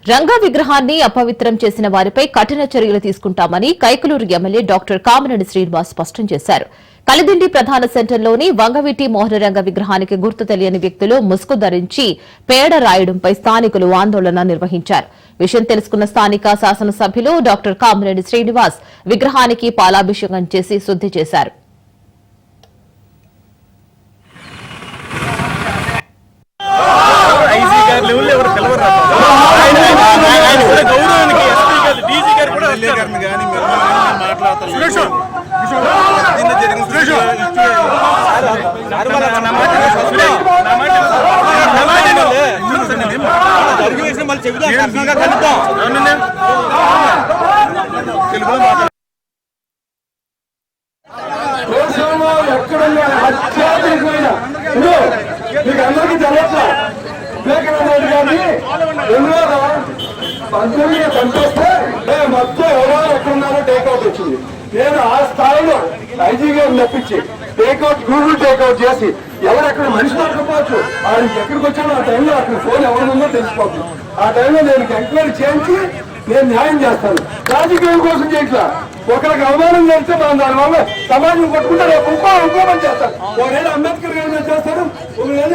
రంగా విగ్రహాన్ని అపవిత్రం చేసిన వారిపై కఠిన చర్యలు తీసుకుంటామని కైకలూరు ఎమ్మెల్యే డాక్టర్ కామినేని శ్రీనివాస్ స్పష్టం చేశారు. కలిదిండి ప్రధాన సెంటర్లోని వంగవీటి మోహనరంగ విగ్రహానికి గుర్తు తెలియని వ్యక్తులు ముసుగు ధరించి పేడ రాయడంపై స్థానికులు ఆందోళన నిర్వహించారు. విషయం తెలుసుకున్న స్థానిక శాసనసభ్యులు డాక్టర్ కామినేని శ్రీనివాస్ విగ్రహానికి పాలాభిషేకం చేసి శుద్ది చేశారు. అందరికీ తెలట్లా వివేకానంద గారిని 2019 చంపేస్తే మొత్తం ఎవరో ఎక్కడున్నారో టేక్అవుట్ వచ్చింది. నేను ఆ స్థాయిలో ఐజీ గారిని తప్పించి టేక్అవుట్ గూగుల్ టేక్అవుట్ చేసి ఎవరెక్కడ మనిషి దొరకపోవచ్చు ఆయనకి ఎక్కడికి వచ్చానో ఆ టైంలో అక్కడ ఫోన్ ఎవరుందో తెలిసిపోతుంది. ఆ టైంలో నేను ఎంక్వైరీ చేయించి నేను న్యాయం చేస్తాను. రాజకీయం కోసం చేయట్లా. ఒకరికి అవమానం చేస్తే మనం దానివల్ల సమాజం కొట్టుకుంటే రేపు ఇంకో పని చేస్తారు. ఒకవేళ అంబేద్కర్ గారు చేస్తారు, ఒకవేళ